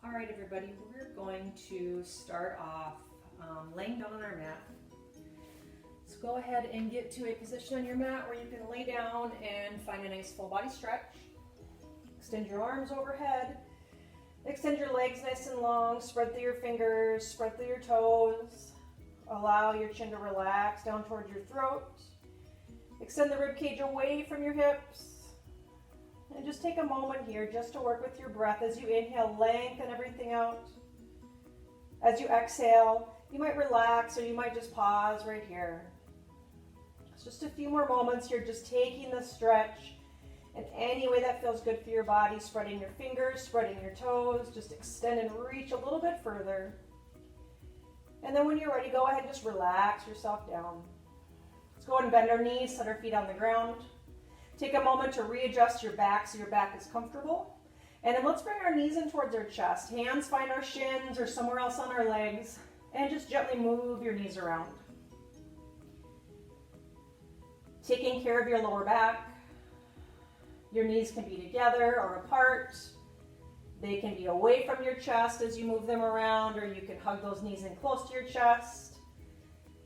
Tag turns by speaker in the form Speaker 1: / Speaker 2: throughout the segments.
Speaker 1: All right, everybody, we're going to start off laying down on our mat. So go ahead and get to a position on your mat where you can lay down and find a nice full body stretch. Extend your arms overhead. Extend your legs nice and long. Spread through your fingers, spread through your toes. Allow your chin to relax down towards your throat. Extend the rib cage away from your hips. And just take a moment here just to work with your breath. As you inhale, lengthen everything out. As you exhale, you might relax or you might just pause right here. It's just a few more moments here, just taking the stretch in any way that feels good for your body, spreading your fingers, spreading your toes, just extend and reach a little bit further. And then when you're ready, go ahead and just relax yourself down. Let's go ahead and bend our knees, set our feet on the ground. Take a moment to readjust your back so your back is comfortable. And then let's bring our knees in towards our chest. Hands find our shins or somewhere else on our legs. And just gently move your knees around. Taking care of your lower back. Your knees can be together or apart. They can be away from your chest as you move them around, or you can hug those knees in close to your chest.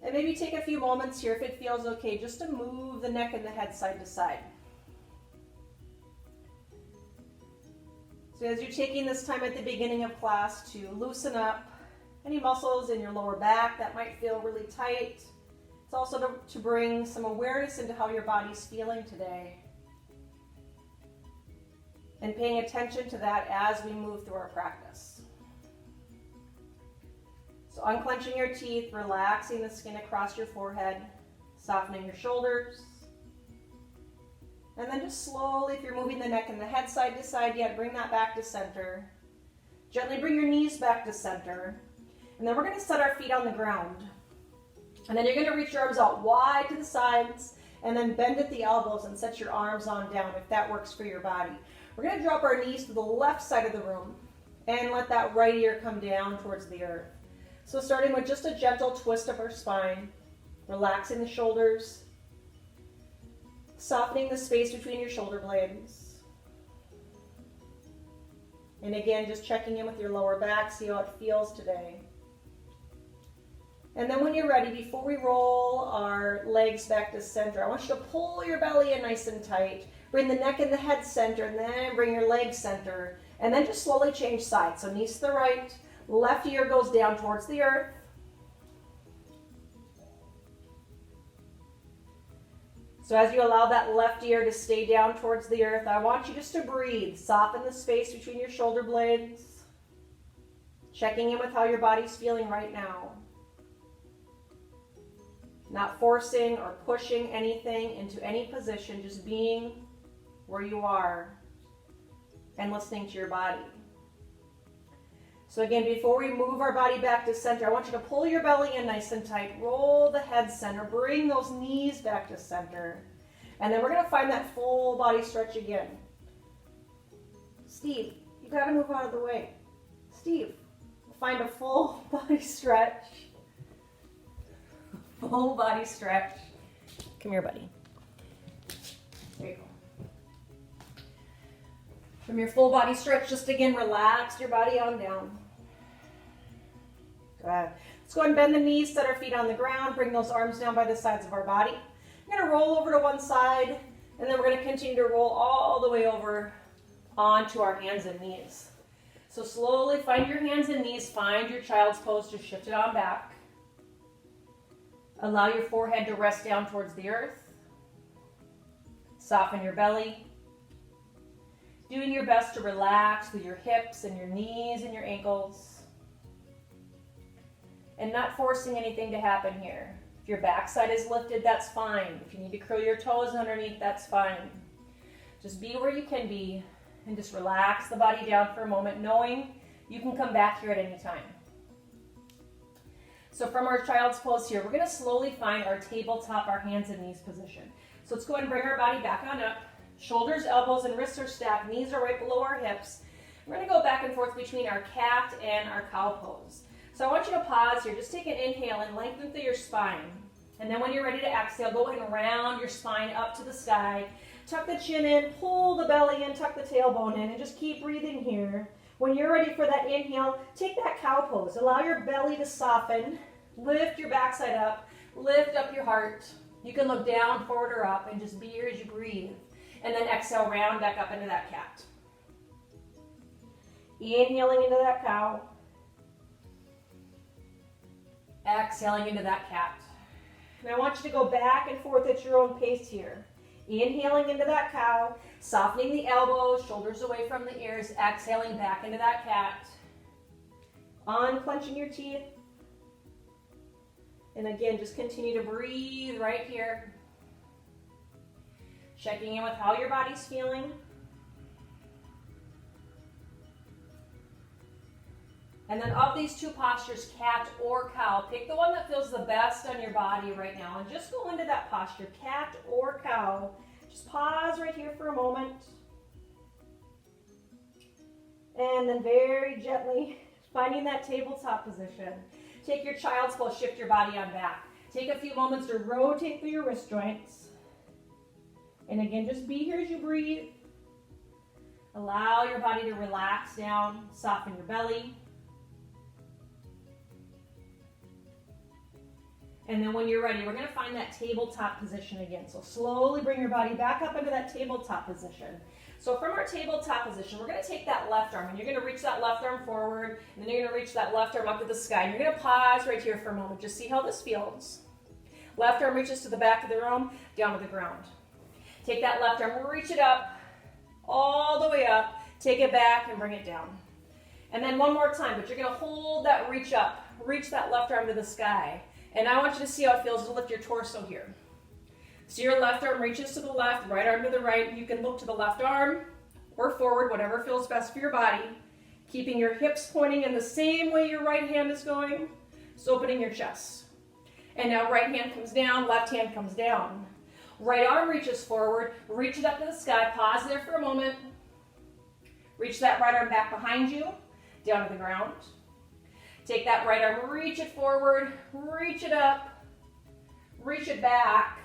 Speaker 1: And maybe take a few moments here, if it feels okay, just to move the neck and the head side to side. So as you're taking this time at the beginning of class to loosen up any muscles in your lower back that might feel really tight, it's also to bring some awareness into how your body's feeling today. And paying attention to that as we move through our practice. So unclenching your teeth, relaxing the skin across your forehead, softening your shoulders. And then just slowly, if you're moving the neck and the head side to side yet, bring that back to center. Gently bring your knees back to center. And then we're going to set our feet on the ground. And then you're going to reach your arms out wide to the sides and then bend at the elbows and set your arms on down if that works for your body. We're going to drop our knees to the left side of the room and let that right ear come down towards the earth. So starting with just a gentle twist of our spine, relaxing the shoulders, softening the space between your shoulder blades. And again, just checking in with your lower back, see how it feels today. And then when you're ready, before we roll our legs back to center, I want you to pull your belly in nice and tight. Bring the neck and the head center, and then bring your legs center. And then just slowly change sides. So knees to the right, left ear goes down towards the earth. So as you allow that left ear to stay down towards the earth, I want you just to breathe. Soften the space between your shoulder blades. Checking in with how your body's feeling right now. Not forcing or pushing anything into any position, just being where you are and listening to your body. So again, before we move our body back to center, I want you to pull your belly in nice and tight. Roll the head center. Bring those knees back to center. And then we're going to find that full body stretch again. Steve, you got to move out of the way. Steve, find a full body stretch. Full body stretch. Come here, buddy. There you go. From your full body stretch, just again, relax your body on down. Good. Let's go ahead and bend the knees, set our feet on the ground, bring those arms down by the sides of our body. We're going to roll over to one side, and then we're going to continue to roll all the way over onto our hands and knees. So slowly find your hands and knees, find your child's pose, just shift it on back. Allow your forehead to rest down towards the earth. Soften your belly. Doing your best to relax through your hips and your knees and your ankles. And not forcing anything to happen here. If your backside is lifted, that's fine. If you need to curl your toes underneath, that's fine. Just be where you can be and just relax the body down for a moment, knowing you can come back here at any time. So from our child's pose here, we're going to slowly find our tabletop, our hands and knees position. So let's go ahead and bring our body back on up. Shoulders, elbows, and wrists are stacked. Knees are right below our hips. We're going to go back and forth between our cat and our cow pose. So I want you to pause here. Just take an inhale and lengthen through your spine. And then when you're ready to exhale, go ahead and round your spine up to the sky. Tuck the chin in, pull the belly in, tuck the tailbone in, and just keep breathing here. When you're ready for that inhale, take that cow pose. Allow your belly to soften. Lift your backside up. Lift up your heart. You can look down, forward, or up, and just be here as you breathe. And then exhale, round back up into that cat. Inhaling into that cow. Exhaling into that cat. And I want you to go back and forth at your own pace here. Inhaling into that cow, softening the elbows, shoulders away from the ears, exhaling back into that cat. Unclenching your teeth. And again, just continue to breathe right here. Checking in with how your body's feeling. And then of these two postures, cat or cow, pick the one that feels the best on your body right now. And just go into that posture, cat or cow. Just pause right here for a moment. And then very gently finding that tabletop position. Take your child's pose, shift your body on back. Take a few moments to rotate through your wrist joints. And again, just be here as you breathe. Allow your body to relax down, soften your belly. And then when you're ready, we're going to find that tabletop position again. So slowly bring your body back up into that tabletop position. So from our tabletop position, we're going to take that left arm, and you're going to reach that left arm forward, and then you're going to reach that left arm up to the sky. And you're going to pause right here for a moment. Just see how this feels. Left arm reaches to the back of the room, down to the ground. Take that left arm, reach it up, all the way up. Take it back and bring it down. And then one more time, but you're going to hold that reach up. Reach that left arm to the sky. And I want you to see how it feels to lift your torso here. So your left arm reaches to the left, right arm to the right. You can look to the left arm or forward, whatever feels best for your body. Keeping your hips pointing in the same way your right hand is going. So opening your chest. And now right hand comes down, left hand comes down. Right arm reaches forward, reach it up to the sky. Pause there for a moment. Reach that right arm back behind you, down to the ground. Take that right arm, reach it forward, reach it up, reach it back,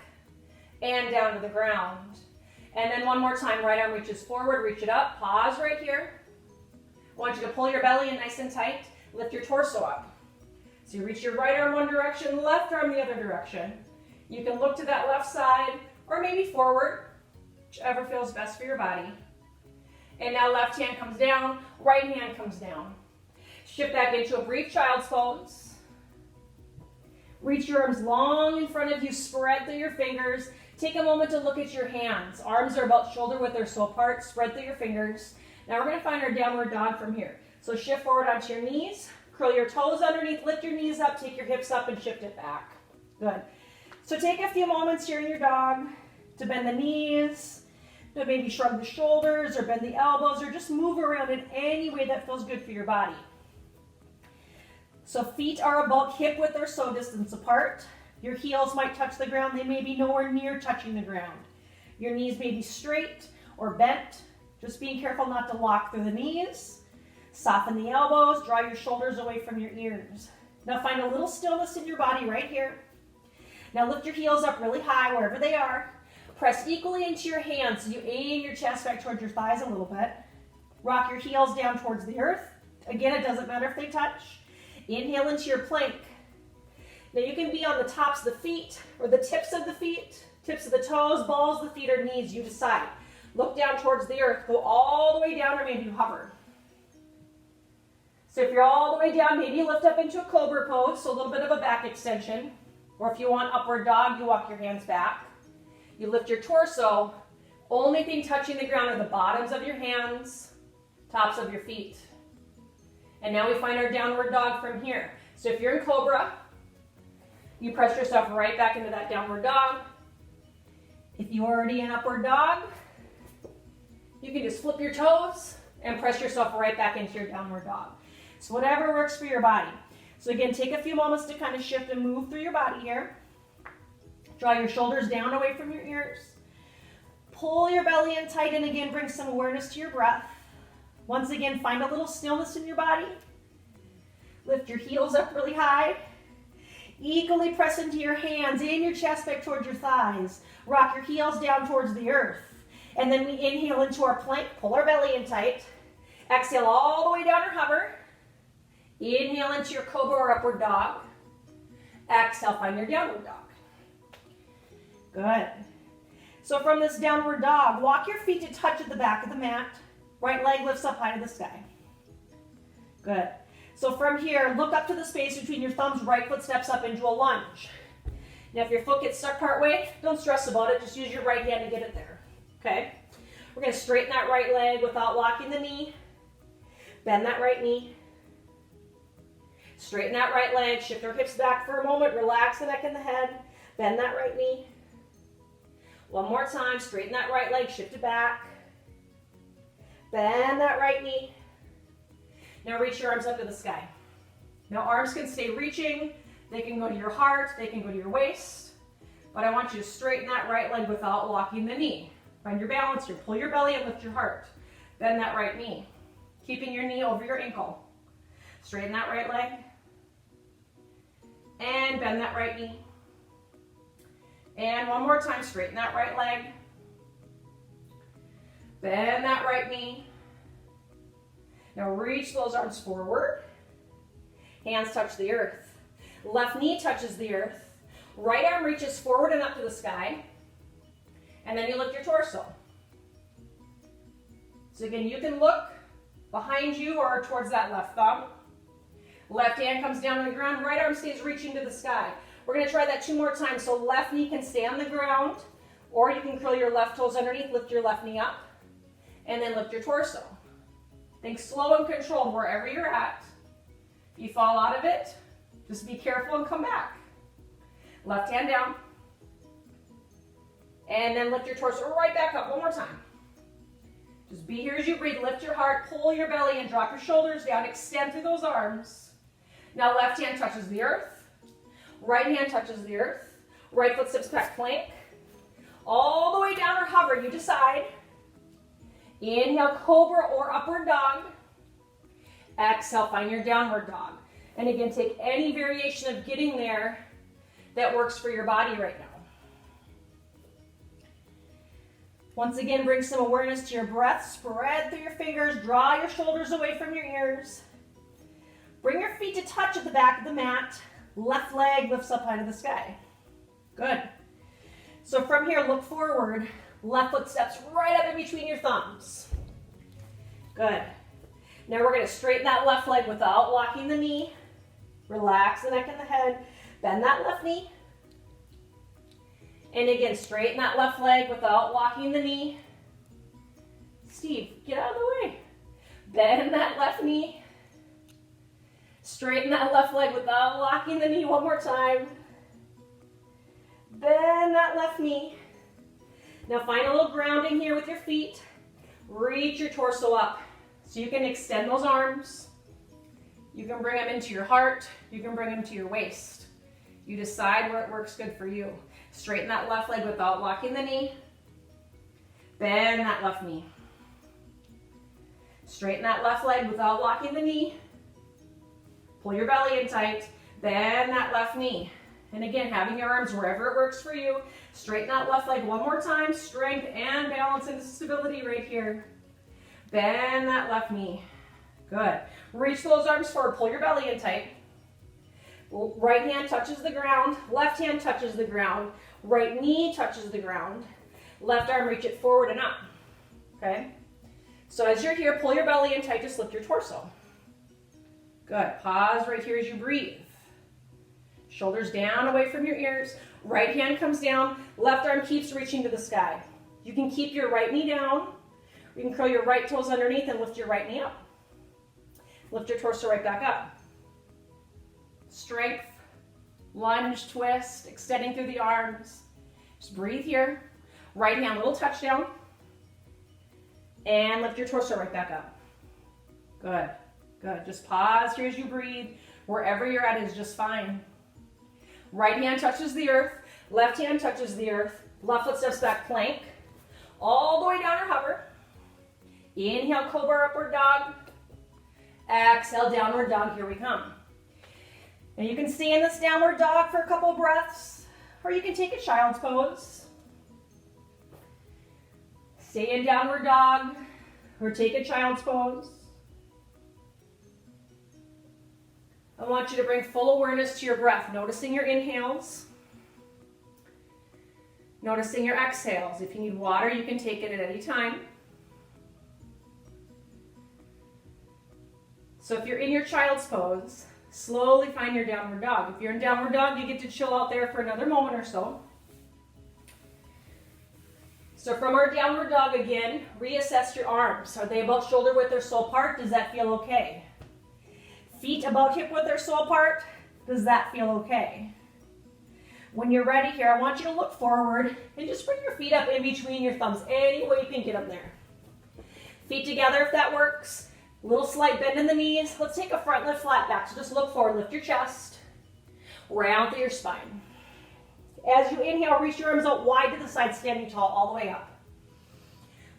Speaker 1: and down to the ground. And then one more time, right arm reaches forward, reach it up, pause right here. I want you to pull your belly in nice and tight, lift your torso up. So you reach your right arm one direction, left arm the other direction. You can look to that left side, or maybe forward, whichever feels best for your body. And now left hand comes down, right hand comes down. Shift back into a brief child's pose. Reach your arms long in front of you, spread through your fingers. Take a moment to look at your hands. Arms are about shoulder width or so apart, spread through your fingers. Now we're going to find our downward dog from here. So shift forward onto your knees, curl your toes underneath, lift your knees up, take your hips up and shift it back. Good. So take a few moments here in your dog to bend the knees, to maybe shrug the shoulders or bend the elbows or just move around in any way that feels good for your body. So feet are about hip width or so distance apart. Your heels might touch the ground. They may be nowhere near touching the ground. Your knees may be straight or bent. Just being careful not to lock through the knees. Soften the elbows. Draw your shoulders away from your ears. Now find a little stillness in your body right here. Now lift your heels up really high wherever they are. Press equally into your hands so you aim your chest back towards your thighs a little bit. Rock your heels down towards the earth. Again, it doesn't matter if they touch. Inhale into your plank. Now you can be on the tops of the feet or the tips of the feet, tips of the toes, balls of the feet, or knees, you decide. Look down towards the earth. Go all the way down or maybe you hover. So if you're all the way down, maybe you lift up into a cobra pose, so a little bit of a back extension. Or if you want upward dog, you walk your hands back. You lift your torso. Only thing touching the ground are the bottoms of your hands, tops of your feet. And now we find our downward dog from here. So if you're in cobra, you press yourself right back into that downward dog. If you're already in upward dog, you can just flip your toes and press yourself right back into your downward dog. So whatever works for your body. So again, take a few moments to kind of shift and move through your body here. Draw your shoulders down away from your ears. Pull your belly in tight and again bring some awareness to your breath. Once again, find a little stillness in your body. Lift your heels up really high. Equally press into your hands and your chest back towards your thighs. Rock your heels down towards the earth. And then we inhale into our plank, pull our belly in tight. Exhale all the way down or hover. Inhale into your cobra or upward dog. Exhale, find your downward dog. Good. So from this downward dog, walk your feet to touch at the back of the mat. Right leg lifts up high to the sky. Good. So from here, look up to the space between your thumbs. Right foot steps up into a lunge. Now if your foot gets stuck part way, don't stress about it. Just use your right hand to get it there. Okay? We're going to straighten that right leg without locking the knee. Bend that right knee. Straighten that right leg. Shift our hips back for a moment. Relax the neck and the head. Bend that right knee. One more time. Straighten that right leg. Shift it back. Bend that right knee. Now reach your arms up to the sky. Now arms can stay reaching. They can go to your heart. They can go to your waist. But I want you to straighten that right leg without locking the knee. Find your balance here. Pull your belly and lift your heart. Bend that right knee. Keeping your knee over your ankle. Straighten that right leg. And bend that right knee. And one more time, straighten that right leg. Bend that right knee. Now reach those arms forward. Hands touch the earth. Left knee touches the earth. Right arm reaches forward and up to the sky. And then you lift your torso. So again, you can look behind you or towards that left thumb. Left hand comes down on the ground. Right arm stays reaching to the sky. We're going to try that 2 more times. So left knee can stay on the ground, or you can curl your left toes underneath, lift your left knee up, and then lift your torso. Think slow and controlled wherever you're at. If you fall out of it, just be careful and come back. Left hand down. And then lift your torso right back up. One more time. Just be here as you breathe. Lift your heart, pull your belly and drop your shoulders down. Extend through those arms. Now left hand touches the earth. Right hand touches the earth. Right foot steps back, plank. All the way down or hover, you decide. Inhale, cobra or upward dog. Exhale, find your downward dog. And again, take any variation of getting there that works for your body right now. Once again, bring some awareness to your breath. Spread through your fingers. Draw your shoulders away from your ears. Bring your feet to touch at the back of the mat. Left leg lifts up high to the sky. Good. So from here, look forward. Left foot steps right up in between your thumbs. Good. Now we're going to straighten that left leg without locking the knee. Relax the neck and the head. Bend that left knee. And again, straighten that left leg without locking the knee. Steve, get out of the way. Bend that left knee. Straighten that left leg without locking the knee. One more time. Bend that left knee. Now find a little grounding here with your feet. Reach your torso up. So you can extend those arms. You can bring them into your heart. You can bring them to your waist. You decide where it works good for you. Straighten that left leg without locking the knee. Bend that left knee. Straighten that left leg without locking the knee. Pull your belly in tight. Bend that left knee. And again, having your arms wherever it works for you. Straighten that left leg one more time. Strength and balance and stability right here. Bend that left knee. Good. Reach those arms forward. Pull your belly in tight. Right hand touches the ground. Left hand touches the ground. Right knee touches the ground. Left arm, reach it forward and up. Okay? So as you're here, pull your belly in tight. Just lift your torso. Good. Pause right here as you breathe. Shoulders down away from your ears. Right hand comes down. Left arm keeps reaching to the sky. You can keep your right knee down. You can curl your right toes underneath and lift your right knee up. Lift your torso right back up. Strength, lunge, twist, extending through the arms. Just breathe here. Right hand, little touch down. And lift your torso right back up. Good, good. Just pause here as you breathe. Wherever you're at is just fine. Right hand touches the earth. Left hand touches the earth. Left foot steps back, plank. All the way down or hover. Inhale, cobra, upward dog. Exhale, downward dog. Here we come. And you can stay in this downward dog for a couple of breaths, or you can take a child's pose. Stay in downward dog, or take a child's pose. I want you to bring full awareness to your breath, noticing your inhales, noticing your exhales. If you need water, you can take it at any time. So if you're in your child's pose, slowly find your downward dog. If you're in downward dog, you get to chill out there for another moment or so. So from our downward dog again, reassess your arms. Are they about shoulder width or so apart? Does that feel okay? Feet about hip width or so apart? Does that feel okay? When you're ready here, I want you to look forward and just bring your feet up in between your thumbs. Any way you can get them there. Feet together if that works. Little slight bend in the knees. Let's take a front lift, flat back. So just look forward, lift your chest, round through your spine. As you inhale, reach your arms out wide to the side, standing tall all the way up.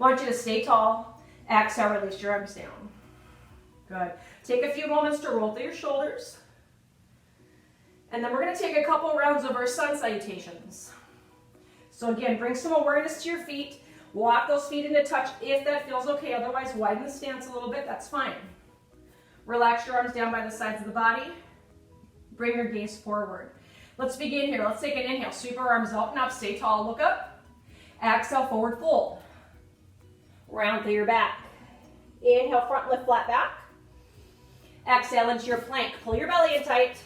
Speaker 1: I want you to stay tall. Exhale, release your arms down. Good. Take a few moments to roll through your shoulders. And then we're going to take a couple rounds of our sun salutations. So again, bring some awareness to your feet. Walk those feet into touch if that feels okay. Otherwise, widen the stance a little bit. That's fine. Relax your arms down by the sides of the body. Bring your gaze forward. Let's begin here. Let's take an inhale. Sweep our arms out and up. Stay tall. Look up. Exhale, forward fold. Round through your back. Inhale, front lift, flat back. Exhale into your plank. Pull your belly in tight.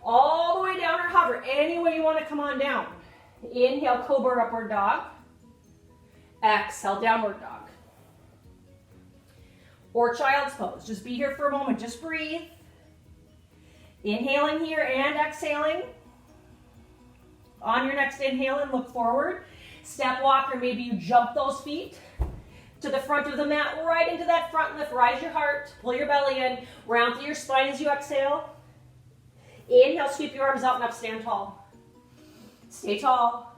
Speaker 1: All the way down or hover. Any way you want to come on down. Inhale, cobra, upward dog. Exhale, downward dog. Or child's pose. Just be here for a moment. Just breathe. Inhaling here and exhaling. On your next inhale and look forward. Step walk, or maybe you jump those feet to the front of the mat, right into that front lift. Rise your heart. Pull your belly in. Round through your spine as you exhale. Inhale, sweep your arms out and up. Stand tall. Stay tall.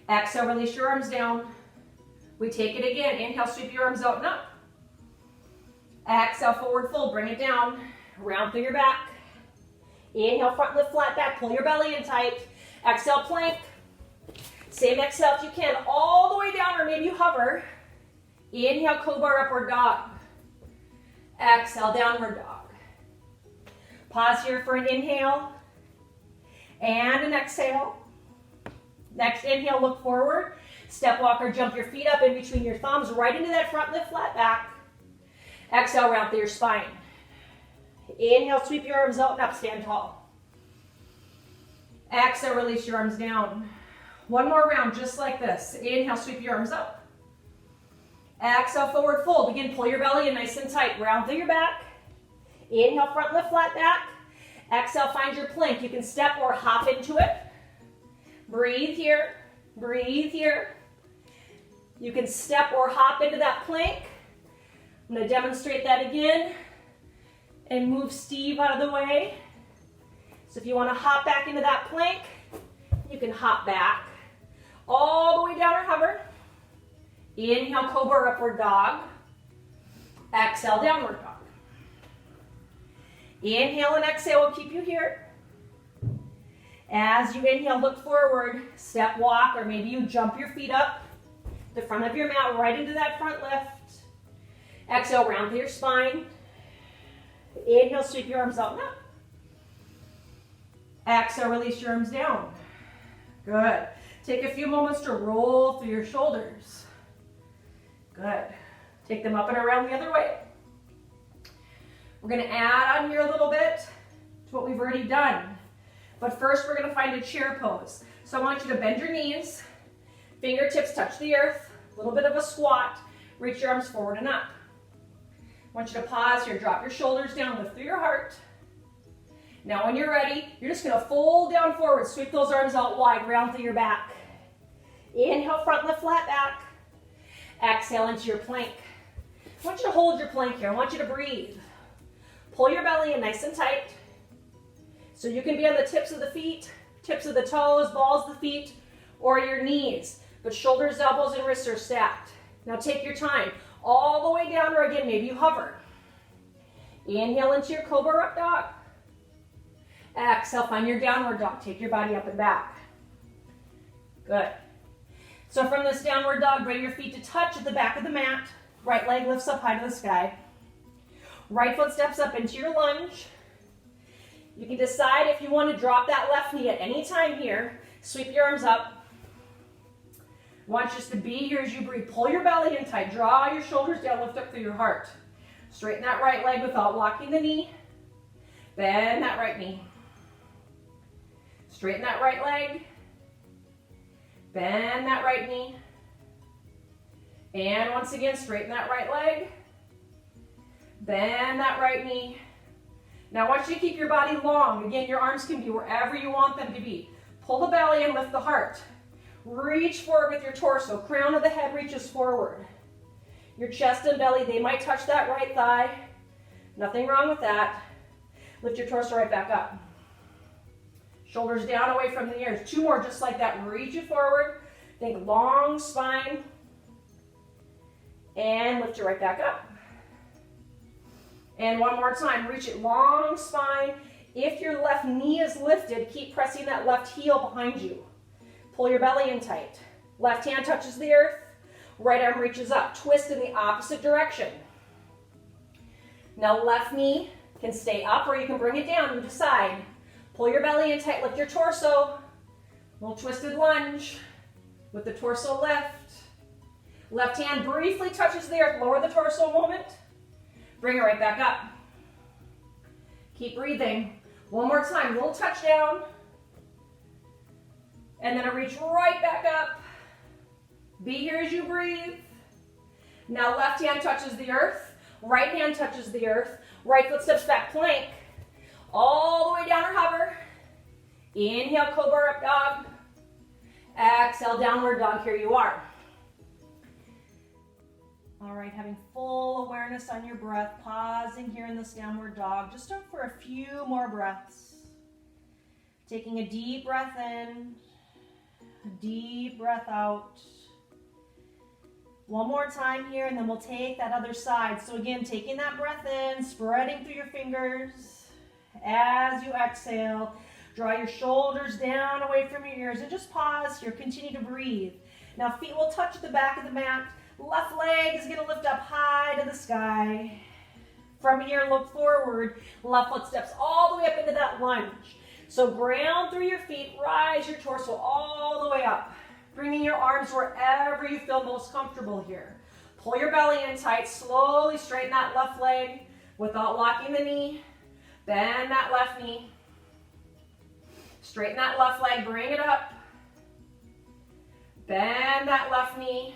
Speaker 1: Exhale, release your arms down. We take it again. Inhale, sweep your arms out and up. Exhale, forward fold. Bring it down. Round through your back. Inhale, front lift, flat back. Pull your belly in tight. Exhale, plank. Same exhale if you can. All the way down, or maybe you hover. Inhale, cobra, upward dog. Exhale, downward dog. Pause here for an inhale and an exhale. Next inhale, look forward. Step walk or jump your feet up in between your thumbs, right into that front lift, flat back. Exhale, round through your spine. Inhale, sweep your arms out and up, stand tall. Exhale, release your arms down. One more round, just like this. Inhale, sweep your arms up. Exhale, forward fold. Again, pull your belly in nice and tight. Round through your back. Inhale, front lift, flat back. Exhale, find your plank. You can step or hop into it. Breathe here. Breathe here. You can step or hop into that plank. I'm going to demonstrate that again. And move Steve out of the way. So if you want to hop back into that plank, you can hop back. All the way down or hover. Inhale, cobra, upward dog. Exhale, downward dog. Inhale and exhale will keep you here. As you inhale, look forward, step walk, or maybe you jump your feet up the front of your mat right into that front lift. Exhale, round through your spine. Inhale, sweep your arms out and up. Exhale, release your arms down. Good. Take a few moments to roll through your shoulders. Good. Take them up and around the other way. We're going to add on here a little bit to what we've already done. But first, we're going to find a chair pose. So I want you to bend your knees, fingertips touch the earth, a little bit of a squat, reach your arms forward and up. I want you to pause here, drop your shoulders down, lift through your heart. Now when you're ready, you're just going to fold down forward, sweep those arms out wide, round through your back. Inhale, front lift, flat back. Exhale into your plank. I want you to hold your plank here. I want you to breathe. Pull your belly in nice and tight. So you can be on the tips of the feet, tips of the toes, balls of the feet, or your knees. But shoulders, elbows, and wrists are stacked. Now take your time. All the way down, or again, maybe you hover. Inhale into your cobra up dog. Exhale, find your downward dog. Take your body up and back. Good. So from this downward dog, bring your feet to touch at the back of the mat. Right leg lifts up high to the sky. Right foot steps up into your lunge. You can decide if you want to drop that left knee at any time here. Sweep your arms up. I want you just to be here as you breathe. Pull your belly in tight. Draw your shoulders down. Lift up through your heart. Straighten that right leg without locking the knee. Bend that right knee. Straighten that right leg. Bend that right knee. And once again, straighten that right leg. Bend that right knee. Now I want you to keep your body long. Again, your arms can be wherever you want them to be. Pull the belly and lift the heart. Reach forward with your torso. Crown of the head reaches forward. Your chest and belly, they might touch that right thigh. Nothing wrong with that. Lift your torso right back up. Shoulders down away from the ears. 2 more just like that. Reach it forward. Think long spine. And lift it right back up. And one more time. Reach it long spine. If your left knee is lifted, keep pressing that left heel behind you. Pull your belly in tight. Left hand touches the earth. Right arm reaches up. Twist in the opposite direction. Now left knee can stay up or you can bring it down. You decide. Pull your belly in tight. Lift your torso. Little twisted lunge with the torso lift. Left hand briefly touches the earth. Lower the torso a moment. Bring it right back up. Keep breathing. One more time. Little touchdown. And then I reach right back up. Be here as you breathe. Now left hand touches the earth. Right hand touches the earth. Right foot steps back, plank. All the way down or hover. Inhale, cobra up dog. Exhale, downward dog. Here you are. All right, having full awareness on your breath. Pausing here in this downward dog. Just for a few more breaths. Taking a deep breath in. A deep breath out. One more time here, and then we'll take that other side. So again, taking that breath in, spreading through your fingers. As you exhale, draw your shoulders down away from your ears, and just pause here. Continue to breathe. Now feet will touch the back of the mat. Left leg is going to lift up high to the sky. From here, look forward. Left foot steps all the way up into that lunge. So ground through your feet, rise your torso all the way up. Bringing your arms wherever you feel most comfortable here. Pull your belly in tight. Slowly straighten that left leg without locking the knee. Bend that left knee. Straighten that left leg. Bring it up. Bend that left knee.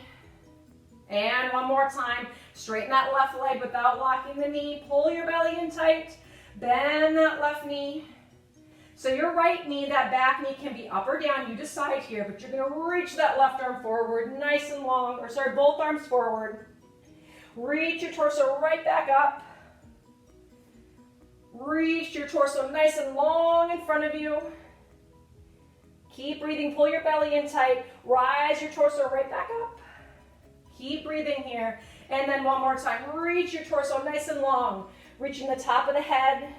Speaker 1: And one more time. Straighten that left leg without locking the knee. Pull your belly in tight. Bend that left knee. So your right knee, that back knee can be up or down. You decide here, but you're going to reach that left arm forward nice and long. Or sorry, both arms forward. Reach your torso right back up. Reach your torso nice and long in front of you. Keep breathing. Pull your belly in tight. Rise your torso right back up. Keep breathing here. And then one more time. Reach your torso nice and long. Reaching the top of the head.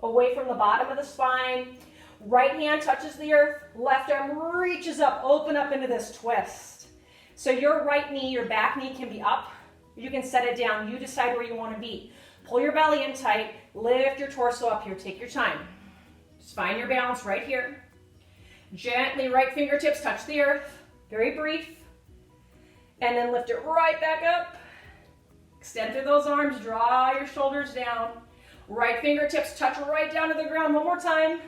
Speaker 1: Away from the bottom of the spine. Right hand touches the earth. Left arm reaches up. Open up into this twist. So your right knee, your back knee can be up. You can set it down. You decide where you want to be. Pull your belly in tight. Lift your torso up here. Take your time. Just find your balance right here. Gently, right fingertips touch the earth. Very brief. And then lift it right back up. Extend through those arms. Draw your shoulders down. Right fingertips touch right down to the ground. One more time.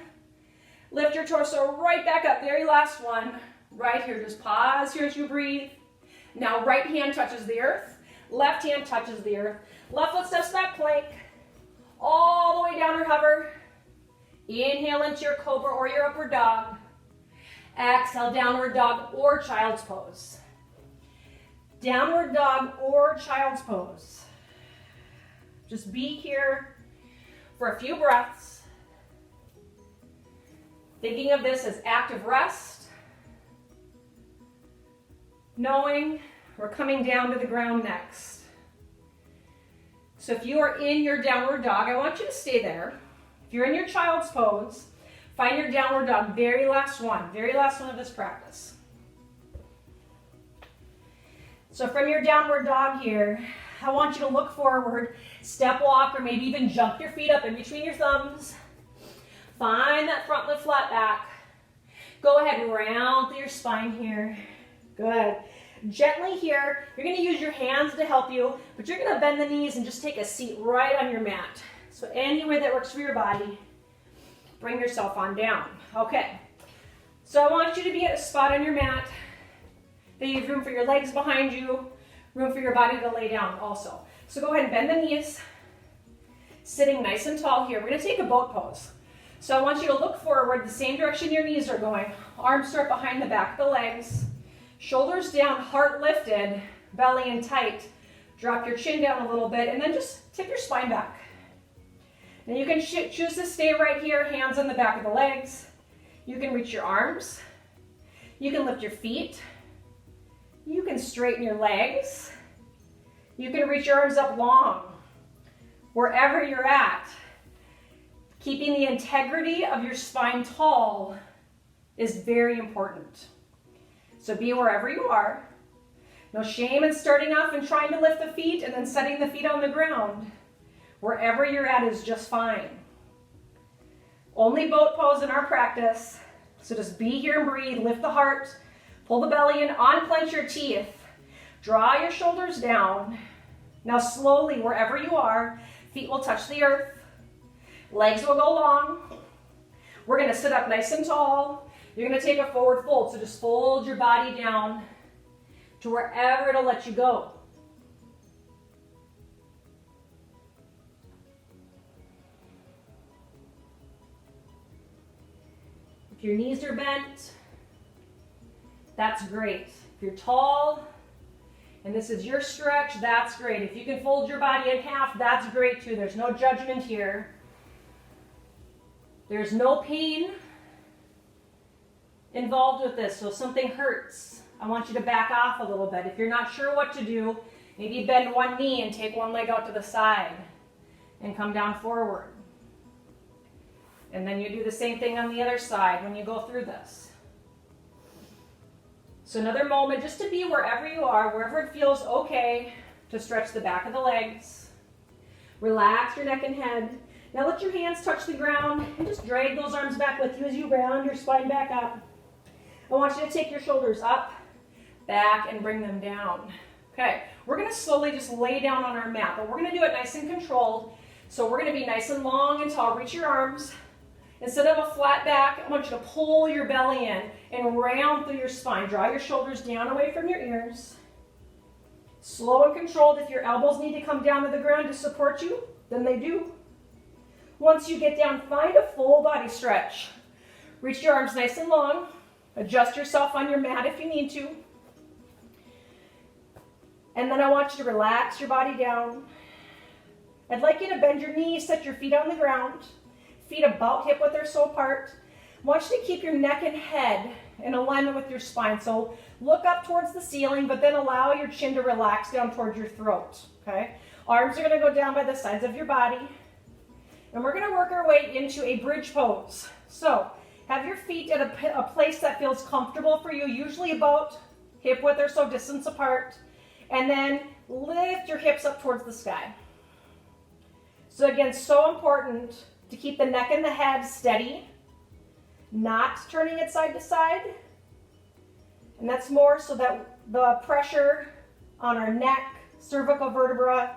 Speaker 1: Lift your torso right back up. Very last one. Right here. Just pause here as you breathe. Now right hand touches the earth. Left hand touches the earth. Left foot steps back, plank. All the way down or hover. Inhale into your cobra or your upward dog. Exhale, downward dog or child's pose. Downward dog or child's pose. Just be here for a few breaths. Thinking of this as active rest. Knowing we're coming down to the ground next. So if you are in your downward dog, I want you to stay there. If you're in your child's pose, find your downward dog. Very last one of this practice. So from your downward dog here, I want you to look forward, step walk, or maybe even jump your feet up in between your thumbs. Find that front leg flat back. Go ahead, round through your spine here. Good. Gently here, you're going to use your hands to help you, but you're going to bend the knees and just take a seat right on your mat. So any way that works for your body, bring yourself on down. Okay. So I want you to be at a spot on your mat that you have room for your legs behind you, room for your body to lay down also. So go ahead and bend the knees, sitting nice and tall here. We're going to take a boat pose. So I want you to look forward the same direction your knees are going. Arms start behind the back of the legs. Shoulders down, heart lifted, belly in tight. Drop your chin down a little bit and then just tip your spine back. Now you can choose to stay right here, hands on the back of the legs. You can reach your arms. You can lift your feet. You can straighten your legs. You can reach your arms up long. Wherever you're at, keeping the integrity of your spine tall is very important. So be wherever you are. No shame in starting off and trying to lift the feet and then setting the feet on the ground. Wherever you're at is just fine. Only boat pose in our practice. So just be here and breathe. Lift the heart. Pull the belly in. Unclench your teeth. Draw your shoulders down. Now slowly, wherever you are, feet will touch the earth. Legs will go long. We're going to sit up nice and tall. You're going to take a forward fold. So just fold your body down to wherever it'll let you go. If your knees are bent, that's great. If you're tall and this is your stretch, that's great. If you can fold your body in half, that's great too. There's no judgment here. There's no pain involved with this. So if something hurts, I want you to back off a little bit. If you're not sure what to do, maybe bend one knee and take one leg out to the side and come down forward. And then you do the same thing on the other side when you go through this. So another moment just to be wherever you are, wherever it feels okay to stretch the back of the legs. Relax your neck and head. Now let your hands touch the ground and just drag those arms back with you as you round your spine back up. I want you to take your shoulders up, back, and bring them down. Okay, we're going to slowly just lay down on our mat, but we're going to do it nice and controlled. So we're going to be nice and long and tall. Reach your arms. Instead of a flat back, I want you to pull your belly in and round through your spine. Draw your shoulders down away from your ears. Slow and controlled. If your elbows need to come down to the ground to support you, then they do. Once you get down, find a full body stretch. Reach your arms nice and long. Adjust yourself on your mat if you need to. And then I want you to relax your body down. I'd like you to bend your knees, set your feet on the ground. Feet about hip width or so apart. I want you to keep your neck and head in alignment with your spine. So look up towards the ceiling, but then allow your chin to relax down towards your throat. Okay? Arms are going to go down by the sides of your body. And we're going to work our way into a bridge pose. So have your feet at a place that feels comfortable for you, usually about hip width or so distance apart. And then lift your hips up towards the sky. So again, so important to keep the neck and the head steady, not turning it side to side. And that's more so that the pressure on our neck, cervical vertebra,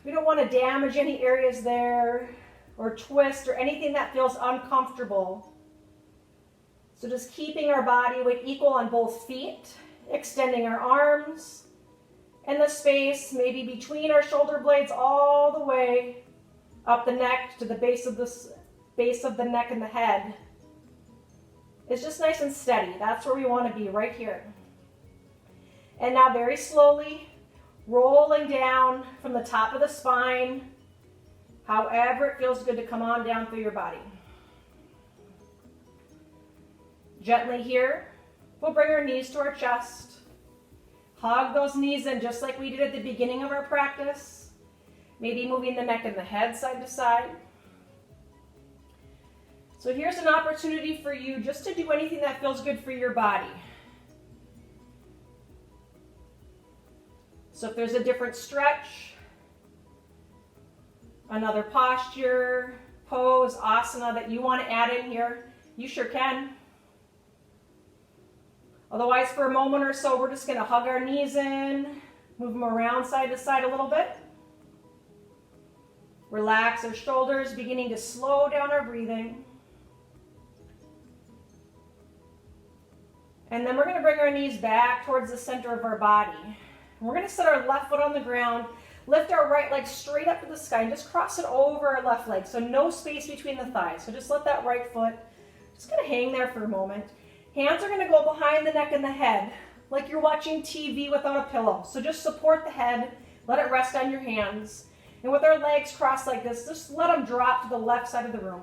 Speaker 1: we don't want to damage any areas there or twist or anything that feels uncomfortable. So just keeping our body weight equal on both feet, extending our arms, and the space maybe between our shoulder blades all the way up the neck to the base of the neck and the head. It's just nice and steady. That's where we want to be, right here. And now very slowly, rolling down from the top of the spine, however it feels good to come on down through your body. Gently here, we'll bring our knees to our chest. Hug those knees in just like we did at the beginning of our practice. Maybe moving the neck and the head side to side. So here's an opportunity for you just to do anything that feels good for your body. So if there's a different stretch, another posture, pose, asana that you want to add in here, you sure can. Otherwise, for a moment or so, we're just going to hug our knees in, move them around side to side a little bit. Relax our shoulders, beginning to slow down our breathing. And then we're going to bring our knees back towards the center of our body. And we're going to set our left foot on the ground, lift our right leg straight up to the sky, and just cross it over our left leg. So no space between the thighs. So just let that right foot just kind of hang there for a moment. Hands are going to go behind the neck and the head, like you're watching TV without a pillow. So just support the head, let it rest on your hands. And with our legs crossed like this, just let them drop to the left side of the room.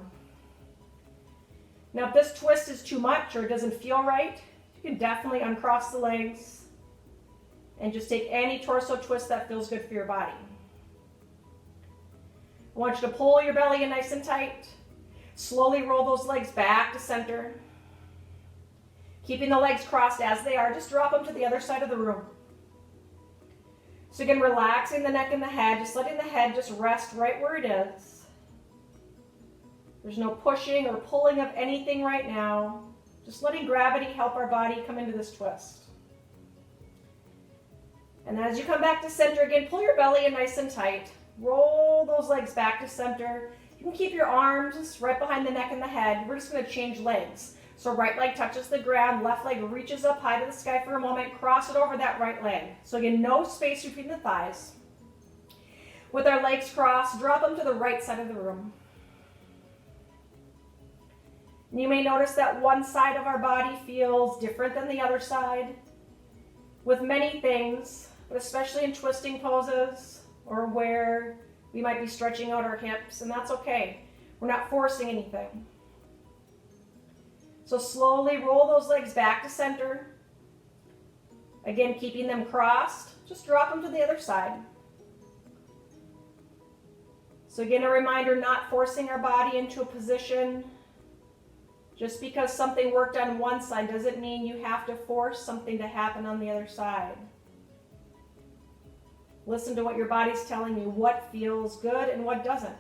Speaker 1: Now if this twist is too much or it doesn't feel right, you can definitely uncross the legs and just take any torso twist that feels good for your body. I want you to pull your belly in nice and tight. Slowly roll those legs back to center. Keeping the legs crossed as they are, just drop them to the other side of the room. So again, relaxing the neck and the head, just letting the head just rest right where it is. There's no pushing or pulling of anything right now. Just letting gravity help our body come into this twist. And then as you come back to center again, pull your belly in nice and tight. Roll those legs back to center. You can keep your arms right behind the neck and the head. We're just going to change legs. So right leg touches the ground, left leg reaches up high to the sky for a moment, cross it over that right leg. So again, no space between the thighs. With our legs crossed, drop them to the right side of the room. And you may notice that one side of our body feels different than the other side with many things, but especially in twisting poses or where we might be stretching out our hips, and that's okay. We're not forcing anything. So slowly roll those legs back to center. Again, keeping them crossed. Just drop them to the other side. So again, a reminder, not forcing our body into a position. Just because something worked on one side doesn't mean you have to force something to happen on the other side. Listen to what your body's telling you, what feels good and what doesn't.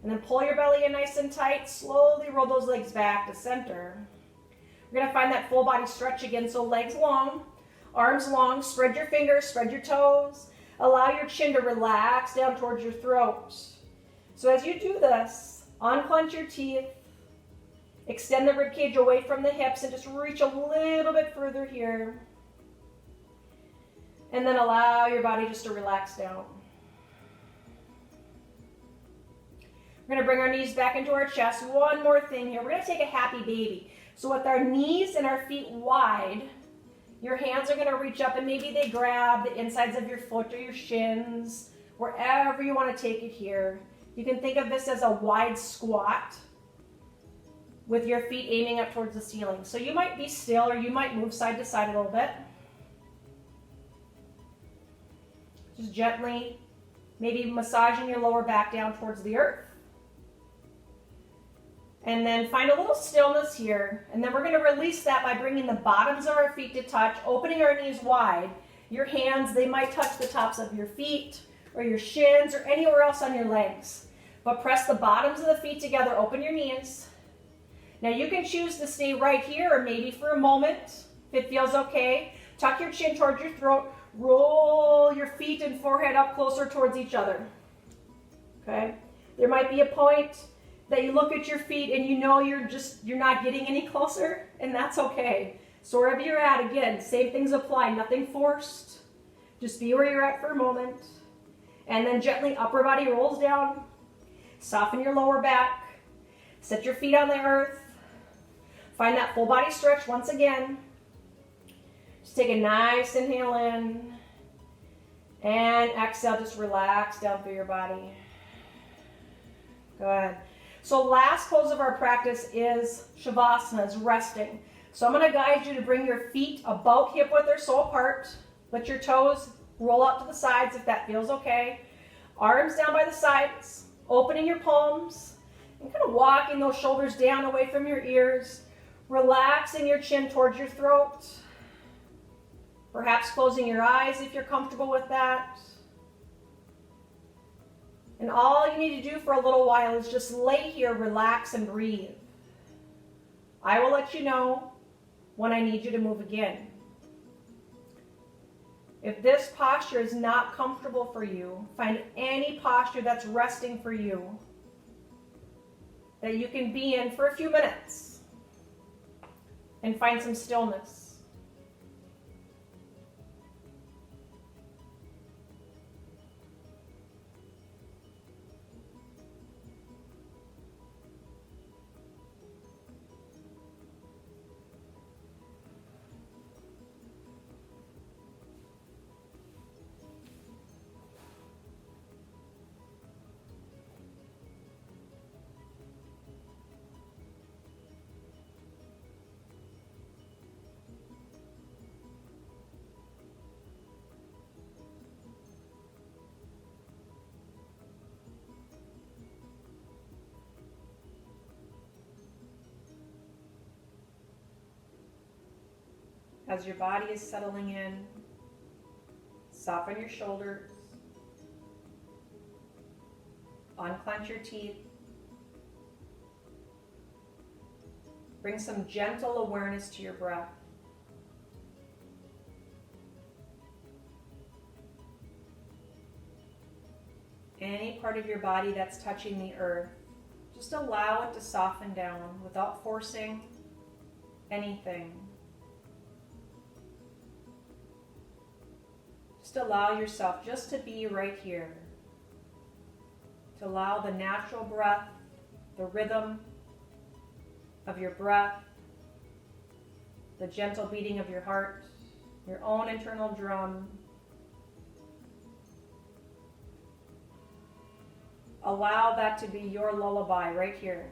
Speaker 1: And then pull your belly in nice and tight. Slowly roll those legs back to center. We're going to find that full body stretch again. So legs long, arms long. Spread your fingers, spread your toes. Allow your chin to relax down towards your throat. So as you do this, unclench your teeth. Extend the ribcage away from the hips and just reach a little bit further here. And then allow your body just to relax down. We're going to bring our knees back into our chest. One more thing here. We're going to take a happy baby. So with our knees and our feet wide, your hands are going to reach up and maybe they grab the insides of your foot or your shins, wherever you want to take it here. You can think of this as a wide squat with your feet aiming up towards the ceiling. So you might be still or you might move side to side a little bit. Just gently, maybe massaging your lower back down towards the earth. And then find a little stillness here. And then we're going to release that by bringing the bottoms of our feet to touch, opening our knees wide. Your hands, they might touch the tops of your feet or your shins or anywhere else on your legs. But press the bottoms of the feet together, open your knees. Now you can choose to stay right here or maybe for a moment, if it feels okay. Tuck your chin towards your throat. Roll your feet and forehead up closer towards each other. Okay? There might be a point that you look at your feet and you know you're not getting any closer, and that's okay. So wherever you're at, again, same things apply, nothing forced. Just be where you're at for a moment. And then gently upper body rolls down. Soften your lower back. Set your feet on the earth. Find that full body stretch once again. Just take a nice inhale in. And exhale, just relax down through your body. Good. So last pose of our practice is Shavasana, is resting. So I'm going to guide you to bring your feet about hip width or so apart. Let your toes roll up to the sides if that feels okay. Arms down by the sides, opening your palms, and kind of walking those shoulders down away from your ears, relaxing your chin towards your throat. Perhaps closing your eyes if you're comfortable with that. And all you need to do for a little while is just lay here, relax, and breathe. I will let you know when I need you to move again. If this posture is not comfortable for you, find any posture that's resting for you that you can be in for a few minutes and find some stillness. As your body is settling in, soften your shoulders, unclench your teeth, bring some gentle awareness to your breath. Any part of your body that's touching the earth, just allow it to soften down without forcing anything. Just allow yourself just to be right here. To allow the natural breath, the rhythm of your breath, the gentle beating of your heart, your own internal drum. Allow that to be your lullaby right here.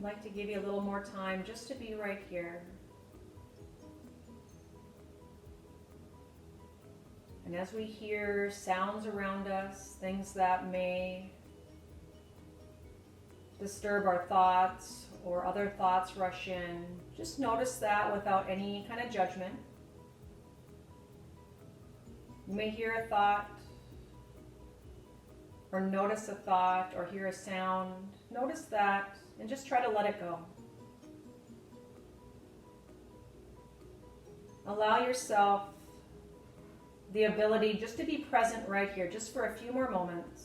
Speaker 1: I'd like to give you a little more time just to be right here. And as we hear sounds around us, things that may disturb our thoughts or other thoughts rush in, just notice that without any kind of judgment. You may hear a thought, or notice a thought, or hear a sound. Notice that and just try to let it go. Allow yourself the ability just to be present right here, just for a few more moments.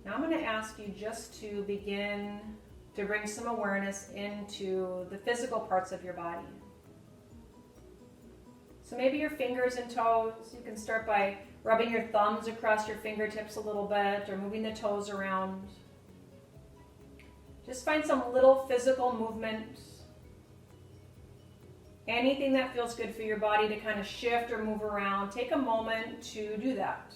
Speaker 1: Now I'm going to ask you just to begin to bring some awareness into the physical parts of your body. So maybe your fingers and toes, you can start by rubbing your thumbs across your fingertips a little bit or moving the toes around. Just find some little physical movement. Anything that feels good for your body to kind of shift or move around. Take a moment to do that.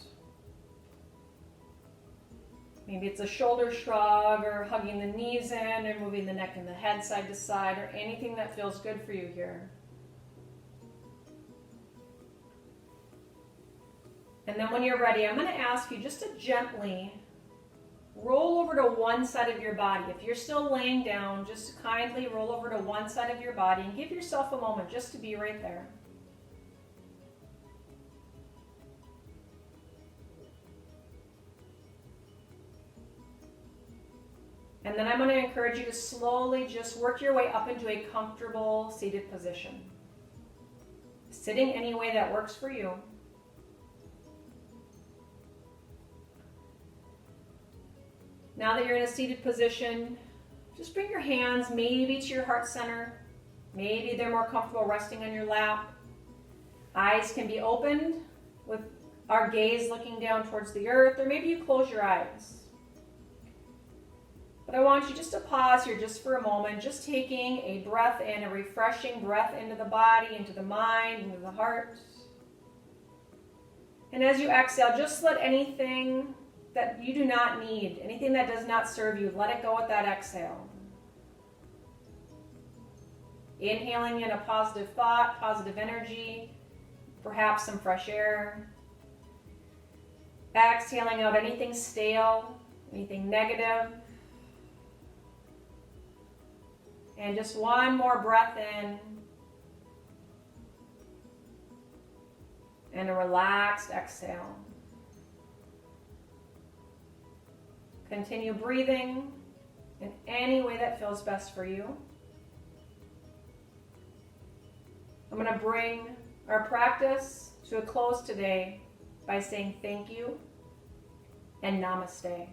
Speaker 1: Maybe it's a shoulder shrug or hugging the knees in or moving the neck and the head side to side or anything that feels good for you here. And then when you're ready, I'm going to ask you just to gently roll over to one side of your body. If you're still laying down, just kindly roll over to one side of your body and give yourself a moment just to be right there. And then I'm going to encourage you to slowly just work your way up into a comfortable seated position. Sitting any way that works for you. Now that you're in a seated position, just bring your hands maybe to your heart center. Maybe they're more comfortable resting on your lap. Eyes can be opened with our gaze looking down towards the earth, or maybe you close your eyes. But I want you just to pause here just for a moment, just taking a breath in, a refreshing breath into the body, into the mind, into the heart. And as you exhale, just let anything that you do not need, anything that does not serve you, let it go with that exhale. Inhaling in a positive thought, positive energy, perhaps some fresh air. Exhaling out anything stale, anything negative. And just one more breath in. And a relaxed exhale. Continue breathing in any way that feels best for you. I'm going to bring our practice to a close today by saying thank you and namaste.